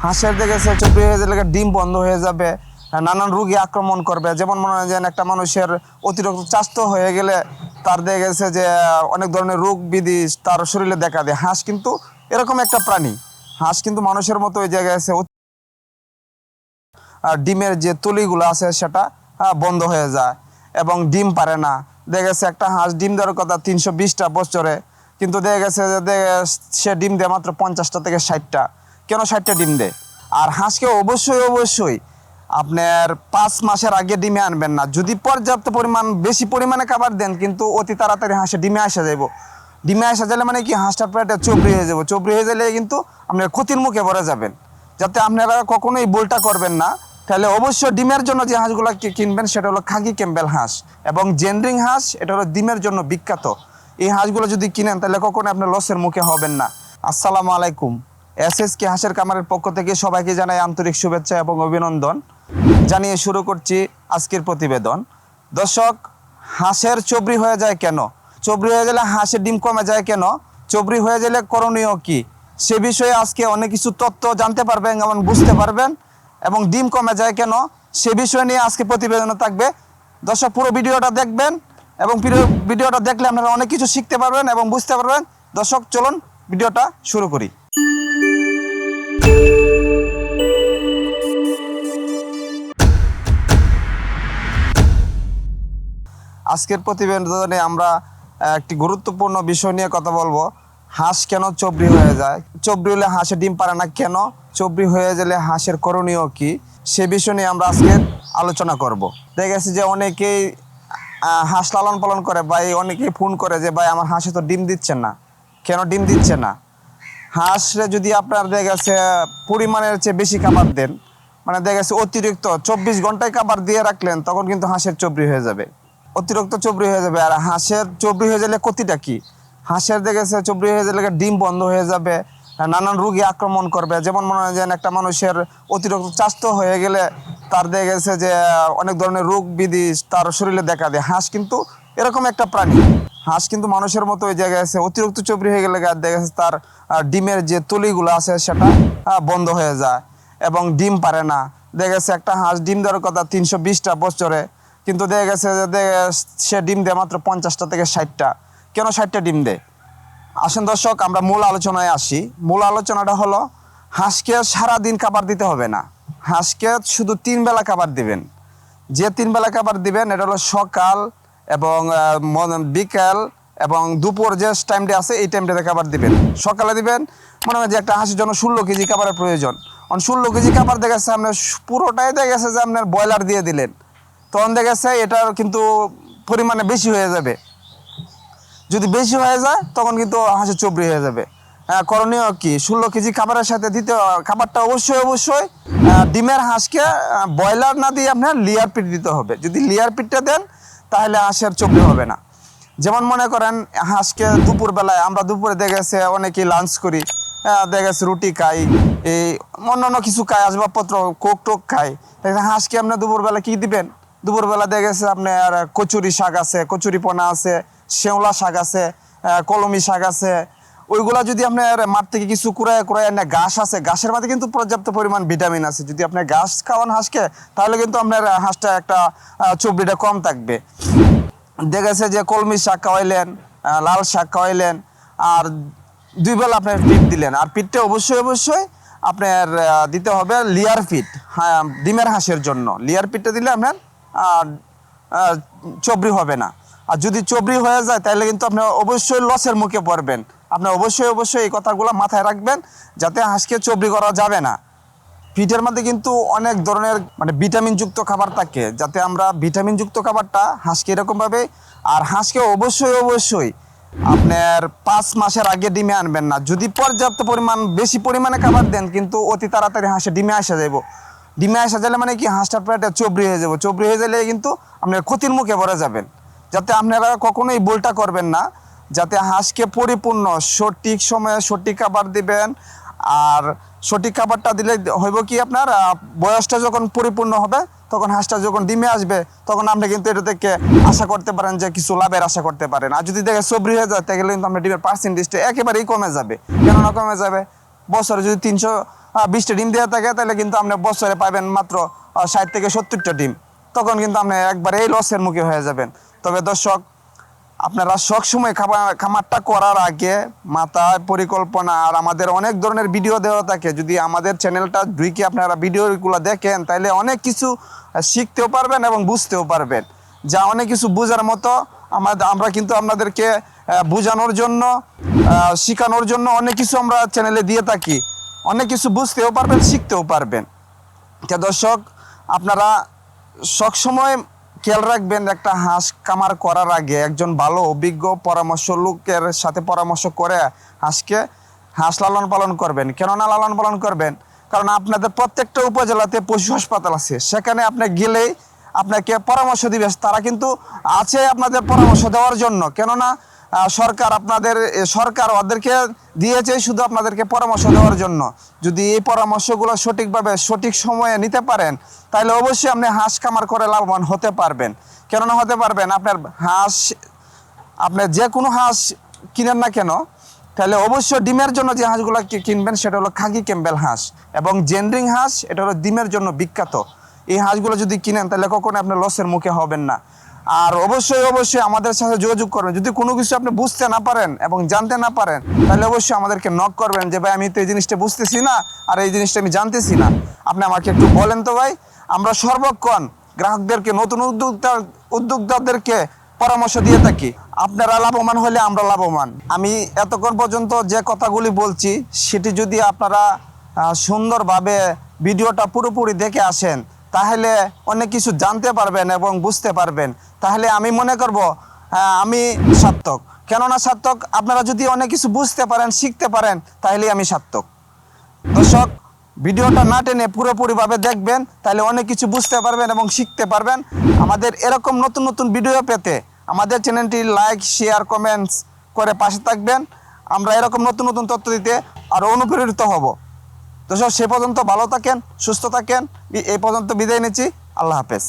হাঁসের দেখেছে চবরি হয়ে গেলে ডিম বন্ধ হয়ে যাবে, নানান রোগে আক্রমণ করবে। যেমন মনে হয় যে একটা মানুষের অতিরিক্ত স্বাস্থ্য হয়ে গেলে তার দেখা গেছে যে অনেক ধরনের রোগ বিধি তার শরীরে দেখা দেয়। হাঁস কিন্তু এরকম একটা প্রাণী। হাঁস কিন্তু মানুষের মতো ওই জায়গায় আছে, ডিমের যে তুলিগুলো আছে সেটা বন্ধ হয়ে যায় এবং ডিম পারে না। দেখা গেছে একটা হাঁস ডিম দেওয়ার কথা 320টা বছরে, কিন্তু দেখা গেছে যে সে ডিম দেয় মাত্র 50টা থেকে 60টা। কেন 60টা ডিম দেয়? আর হাঁসকে অবশ্যই অবশ্যই আপনার 5 মাসের আগে ডিমে আনবেন না। যদি পর্যাপ্ত পরিমাণ বেশি পরিমাণে খাবার দেন কিন্তু অতি তাড়াতাড়ি হাঁসে ডিমে আসা যাইব। ডিমে আসা গেলে মানে কি হাঁসটার পেটে চবরি হয়ে যাব। চবরি হয়ে গেলে কিন্তু আপনার ক্ষতির মুখে পড়ে যাবেন। যাতে আপনারা কখনোই ভুলটা করবেন না, তাহলে অবশ্যই ডিমের জন্য যে হাঁসগুলো কিনবেন সেটা হলো খাকি ক্যাম্বেল হাঁস এবং জেনরিং হাঁস। এটা হলো ডিমের জন্য বিখ্যাত। এই হাঁসগুলো যদি কিনেন তাহলে কখনো আপনার লসের মুখে হবেন না। আসসালামু আলাইকুম। SSK হাঁসের খামারের পক্ষ থেকে সবাইকে জানাই আন্তরিক শুভেচ্ছা এবং অভিনন্দন জানিয়ে শুরু করছি আজকের প্রতিবেদন। দর্শক, হাঁসের চবরি হয়ে যায় কেন? চবরি হয়ে গেলে হাঁসের ডিম কমে যায় কেন? চবরি হয়ে গেলে করণীয় কি? সে বিষয়ে আজকে অনেক কিছু তথ্য জানতে পারবেন এবং বুঝতে পারবেন। এবং ডিম কমে যায় কেন সে বিষয় নিয়ে আজকে প্রতিবেদনে থাকবে। দর্শক, পুরো ভিডিওটা দেখবেন এবং ভিডিওটা দেখলে আপনারা অনেক কিছু শিখতে পারবেন এবং বুঝতে পারবেন। দর্শক, চলুন ভিডিওটা শুরু করি। আজকের প্রতিবেদনে আমরা একটি গুরুত্বপূর্ণ বিষয় নিয়ে কথা বলবো। হাঁস কেন চবরি হয়ে যায়? চবরি হলে হাঁসের ডিম পারে না কেন? চবরি হয়ে গেলে হাঁসের করণীয় কি? সে বিষয় নিয়ে আমরা আজকে আলোচনা করব। দেখা গেছে যে অনেকেই হাঁস লালন পালন করে, ভাই অনেকেই ফোন করে যে ভাই আমার হাঁসে তো ডিম দিচ্ছে না। কেন ডিম দিচ্ছে না? হাঁসরে যদি আপনার দেখা গেছে পরিমাণের চেয়ে বেশি খাবার দেন, মানে দেখা গেছে অতিরিক্ত 24 ঘন্টায় খাবার দিয়ে রাখলেন, তখন কিন্তু হাঁসের চবরি হয়ে যাবে, অতিরিক্ত চবরি হয়ে যাবে। আর হাঁসের চবরি হয়ে গেলে ক্ষতিটা কি? হাঁসের দেখা গেছে চবরি হয়ে গেলে ডিম বন্ধ হয়ে যাবে, নানান রোগে আক্রমণ করবে। যেমন মনে হয় যে একটা মানুষের অতিরিক্ত স্বাস্থ্য হয়ে গেলে তার দেখা গেছে যে অনেক ধরনের রোগ বিধি তার শরীরে দেখা দেয়। হাঁস কিন্তু এরকম একটা প্রাণী। হাঁস কিন্তু মানুষের মতো ওই জায়গায় আছে, অতিরিক্ত চবরি হয়ে গেলে দেখা গেছে তার ডিমের যে তুলিগুলো আছে সেটা বন্ধ হয়ে যায় এবং ডিম পারে না। দেখা গেছে একটা হাঁস ডিম দেওয়ার কথা 320টা বছরে, কিন্তু দেখা গেছে যে সে ডিম দেয় মাত্র 50টা থেকে 60টা। কেন 60টা ডিম দেয়? আসেন দর্শক, আমরা মূল আলোচনায় আসি। মূল আলোচনাটা হলো, হাঁসকে সারাদিন খাবার দিতে হবে না। হাঁসকে শুধু 3 বেলা খাবার দিবেন। যে 3 বেলা খাবার দিবেন এটা হলো সকাল এবং বিকাল এবং দুপুর যে টাইমটা আছে এই টাইমটাতে খাবার দিবেন। সকালে দিবেন, মনে হয় যে একটা হাঁসের জন্য 16 কেজি খাবারের প্রয়োজন। 16 কেজি খাবার দেখা গেছে আপনার পুরোটাই দেখা গেছে যে আপনার ব্রয়লার দিয়ে দিলেন, তখন দেখা গেছে এটার কিন্তু পরিমাণে বেশি হয়ে যাবে। যদি বেশি হয়ে যায় তখন কিন্তু হাঁসের চবরি হয়ে যাবে। করণীয় কি? 16 কেজি খাবারের সাথে দিতে খাবারটা অবশ্যই অবশ্যই ডিমের হাঁসকে ব্রয়লার না দিয়ে আপনার লেয়ার পিট দিতে হবে। যদি লেয়ার পিটটা দেন তাহলে হাঁসের চবরি হবে না। যেমন মনে করেন হাঁসকে দুপুরবেলায়, আমরা দুপুরে দেখা গেছে অনেকেই লাঞ্চ করি, দেখা গেছে রুটি খাই, এই অন্যান্য কিছু খাই, আসবাবপত্র কোক টোক খাই। হাঁসকে আপনার দুপুরবেলা কি দিবেন? দুপুরবেলা দেখা গেছে আপনার কচুরি শাক আছে, কচুরি পোনা আছে, শেওলা শাক আছে, কলমি শাক আছে। ওইগুলা যদি আপনার মাঠ থেকে কিছু কুড়ায় কুড়ায় এনে, ঘাস আছে, ঘাসের মধ্যে কিন্তু পর্যাপ্ত পরিমাণ ভিটামিন আছে। যদি আপনি ঘাস খাওয়ান হাঁসকে তাহলে কিন্তু আপনার হাঁসটা একটা চর্বিটা কম থাকবে। দেখা গেছে যে কলমি শাক খাওয়াইলেন, লাল শাক খাওয়াইলেন, আর 2 বেলা আপনার পিট দিলেন। আর পিটটা অবশ্যই অবশ্যই আপনার দিতে হবে লেয়ার পিট। হ্যাঁ, ডিমের হাঁসের জন্য লেয়ার পিটটা দিলে আপনার চবরি হবে না। আর যদি চবরি হয়ে যায় তাহলে কিন্তু আপনি অবশ্যই লসের মুখে পড়বেন। আপনি অবশ্যই অবশ্যই এই কথাগুলো মাথায় রাখবেন, যাতে হাঁসকে চবরি করা যাবে না। পিঠের মধ্যে কিন্তু অনেক ধরনের মানে ভিটামিনযুক্ত খাবার থাকে, যাতে আমরা ভিটামিনযুক্ত খাবারটা হাঁসকে এরকমভাবে। আর হাঁসকে অবশ্যই অবশ্যই আপনার 5 মাসের আগে ডিমে আনবেন না। যদি পর্যাপ্ত পরিমাণ বেশি পরিমাণে খাবার দেন কিন্তু অতি তাড়াতাড়ি হাঁসে ডিমে আসা যাইব। ডিমে আসা গেলে মানে কি হাঁসটার পেটে চবরি হয়ে যাব। চবরি হয়ে গেলে কিন্তু আপনার ক্ষতির মুখে পড়ে যাবেন। যাতে আপনারা কখনোই ভুলটা করবেন না, যাতে হাঁসকে পরিপূর্ণ সঠিক সময়ে সঠিক খাবার দিবেন। আর সঠিক খাবারটা দিলে হইব কি, আপনার বয়সটা যখন পরিপূর্ণ হবে তখন হাঁসটা যখন ডিমে আসবে তখন আপনি কিন্তু এটা থেকে আশা করতে পারেন যে কিছু লাভের আশা করতে পারেন। আর যদি দেখে চবরি হয়ে যায় তাহলে কিন্তু আপনার ডিমের পার্সেন্টেজটা একেবারেই কমে যাবে। কেননা কমে যাবে? বছরে যদি 20টা ডিম দিয়ে থাকে, তাহলে কিন্তু আপনি বছরে পাবেন মাত্র 60 থেকে 70টা ডিম। তখন কিন্তু আপনি একবার এই লসের মুখে হয়ে যাবেন। তবে দর্শক, আপনারা সবসময় খামারটা করার আগে মাথায় পরিকল্পনা, আর আমাদের অনেক ধরনের ভিডিও দেওয়া থাকে, যদি আমাদের চ্যানেলটা ঢুকে আপনারা ভিডিওগুলো দেখেন তাহলে অনেক কিছু শিখতেও পারবেন এবং বুঝতেও পারবেন। যা অনেক কিছু বোঝার মতো আমরা কিন্তু আপনাদেরকে বোঝানোর জন্য, শেখানোর জন্য অনেক কিছু আমরা চ্যানেলে দিয়ে থাকি। অনেক কিছু বুঝতেও পারবেন, শিখতেও পারবেন। তা দর্শক, আপনারা সবসময় খেয়াল রাখবেন, একটা হাঁস খামার করার আগে একজন ভালো অভিজ্ঞ পরামর্শ লোকের সাথে পরামর্শ করে হাঁস লালন পালন করবেন। কেননা লালন পালন করবেন? কারণ আপনাদের প্রত্যেকটা উপজেলাতে পশু হাসপাতাল আছে, সেখানে আপনি গেলেই আপনাকে পরামর্শ দিবে। তারা কিন্তু আছে আপনাদের পরামর্শ দেওয়ার জন্য। কেননা সরকার ওদেরকে দিয়েছে শুধু আপনাদেরকে পরামর্শ দেওয়ার জন্য। যদি এই পরামর্শগুলো সঠিকভাবে সঠিক সময়ে নিতে পারেন, তাহলে অবশ্যই আপনি হাঁস খামার করে লাভবান হতে পারবেন। কেননা হতে পারবেন, আপনি যে কোনো হাঁস কিনেন না কেন, তাহলে অবশ্যই ডিমের জন্য যে হাঁসগুলো কিনবেন সেটা হলো খাকি ক্যাম্বেল হাঁস এবং জেনরিং হাঁস। এটা হলো ডিমের জন্য বিখ্যাত। এই হাঁসগুলো যদি কিনেন তাহলে কখনো আপনি লসের মুখে হবেন না। আর অবশ্যই আমাদের সাথে যোগাযোগ করবেন। যদি কোনো কিছু আপনি বুঝতে না পারেন এবং জানতে না পারেন, তাহলে অবশ্যই আমাদেরকে নক করবেন যে ভাই, আমি তো এই জিনিসটা বুঝতেছি না আর এই জিনিসটা আমি জানতেছি না, আপনি আমাকে একটু বলেন তো ভাই। আমরা সর্বক্ষণ গ্রাহকদেরকে, নতুন উদ্যোক্তাদেরকে পরামর্শ দিয়ে থাকি। আপনারা লাভবান হলে আমরা লাভবান। আমি এতক্ষণ পর্যন্ত যে কথাগুলি বলছি সেটি যদি আপনারা সুন্দরভাবে ভিডিওটা পুরোপুরি দেখে আসেন, তাহলে অনেক কিছু জানতে পারবেন এবং বুঝতে পারবেন। তাহলে আমি মনে করব আমি সার্থক। কেননা সার্থক, আপনারা যদি অনেক কিছু বুঝতে পারেন, শিখতে পারেন, তাহলেই আমি সার্থক। দর্শক, ভিডিওটা না টেনে পুরোপুরিভাবে দেখবেন, তাহলে অনেক কিছু বুঝতে পারবেন এবং শিখতে পারবেন। আমাদের এরকম নতুন নতুন ভিডিও পেতে আমাদের চ্যানেলটি লাইক, শেয়ার, কমেন্টস করে পাশে থাকবেন। আমরা এরকম নতুন নতুন তথ্য দিতে আরও অনুপ্রেরিত হব। দর্শক, সে পর্যন্ত ভালো থাকেন, সুস্থ থাকেন। এই পর্যন্ত বিদায় নিচ্ছি। আল্লাহ হাফেজ।